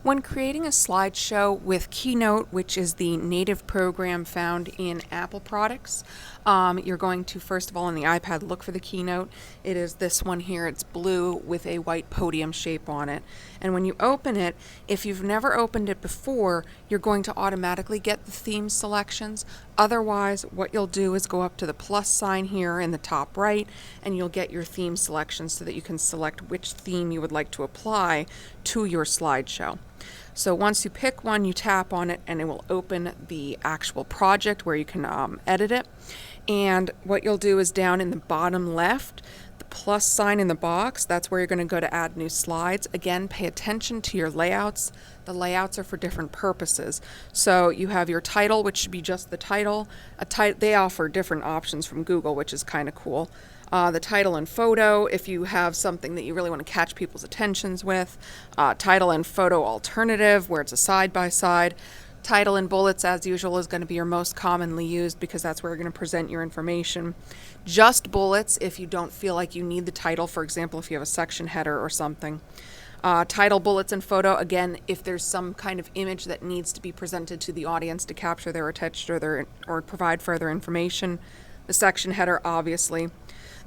When creating a slideshow with Keynote, which is the native program found in Apple products, you're going to, first of all, on the iPad, look for the Keynote. It is this one here. It's blue with a white podium shape on it. And when you open it, if you've never opened it before, you're going to automatically get the theme selections. Otherwise, what you'll do is go up to the plus sign here in the top right, and you'll get your theme selections so that you can select which theme you would like to apply to your slideshow. So once you pick one, you tap on it and it will open the actual project where you can edit it. And what you'll do is down in the bottom left, the plus sign in the box, that's where you're going to go to add new slides. Again, pay attention to your layouts. The layouts are for different purposes. So you have your title, which should be just the title. They offer different options from Google, which is kind of cool. The title and photo, if you have something that you really want to catch people's attentions with. Title and photo alternative, where it's a side-by-side. Title and bullets, as usual, is going to be your most commonly used because that's where you're going to present your information. Just bullets if you don't feel like you need the title, for example, if you have a section header or something. Title, bullets, and photo, again, if there's some kind of image that needs to be presented to the audience to capture their attention or provide further information. The section header, obviously.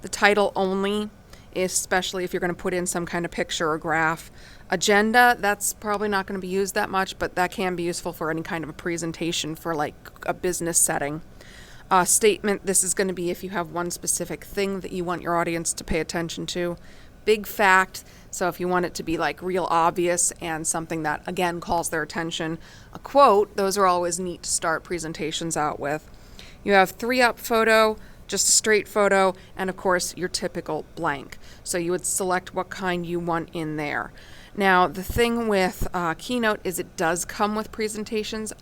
The title only, especially if you're going to put in some kind of picture or graph. Agenda, that's probably not going to be used that much, but that can be useful for any kind of a presentation for like a business setting. Statement, this is going to be if you have one specific thing that you want your audience to pay attention to. Big fact, so if you want it to be like real obvious and something that again calls their attention. A quote, those are always neat to start presentations out with. You have 3-up photo, just a straight photo, and of course your typical blank. So you would select what kind you want in there. Now the thing with Keynote is it does come with presentations,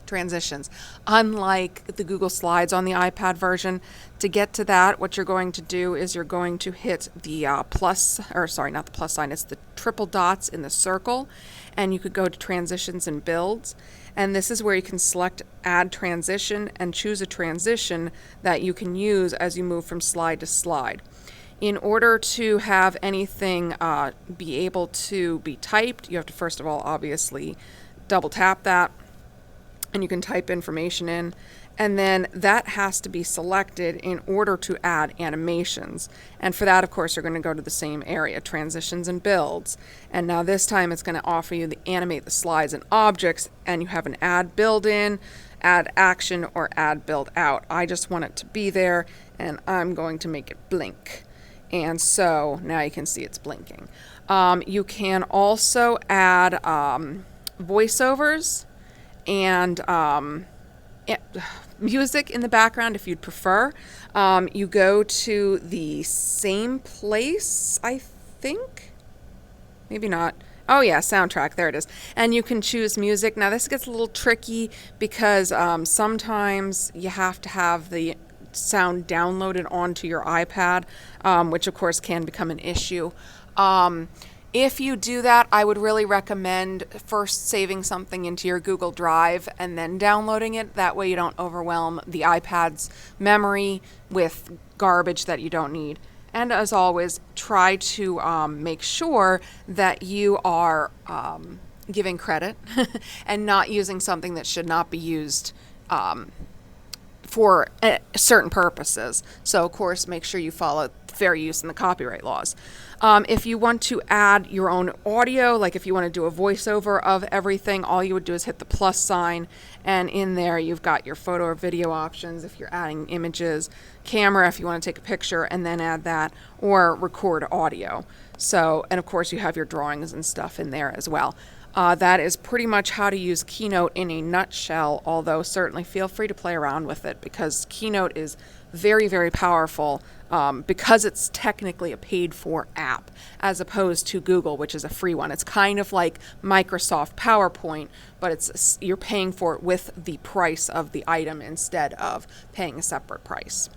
transitions, unlike the Google Slides on the iPad version. To get to that, what you're going to do is you're going to hit the not the plus sign, it's the triple dots in the circle, and you could go to transitions and builds. And this is where you can select add transition and choose a transition that you can use as you move from slide to slide. In order to have anything be able to be typed, you have to first of all obviously double tap that and you can type information in, and then that has to be selected in order to add animations. And for that, of course, you're going to go to the same area, transitions and builds. And now this time it's going to offer you the animate the slides and objects, and you have an add build in, add action, or add build out. I just want it to be there, and I'm going to make it blink. And so now you can see it's blinking. You can also add voiceovers and music in the background if you'd prefer. You go to the same place, I think. Maybe not. Oh yeah, soundtrack, there it is. And you can choose music. Now this gets a little tricky because sometimes you have to have the sound downloaded onto your iPad, which of course can become an issue. If you do that, I would really recommend first saving something into your Google Drive and then downloading it. That way you don't overwhelm the iPad's memory with garbage that you don't need. And as always, try to make sure that you are giving credit and not using something that should not be used for certain purposes. So, of course, make sure you follow fair use and the copyright laws. If you want to add your own audio, like if you want to do a voiceover of everything, all you would do is hit the plus sign, and in there you've got your photo or video options if you're adding images, camera if you want to take a picture and then add that, or record audio. So, and of course you have your drawings and stuff in there as well. That is pretty much how to use Keynote in a nutshell, although certainly feel free to play around with it because Keynote is very, very powerful because it's technically a paid-for app as opposed to Google, which is a free one. It's kind of like Microsoft PowerPoint, but you're paying for it with the price of the item instead of paying a separate price.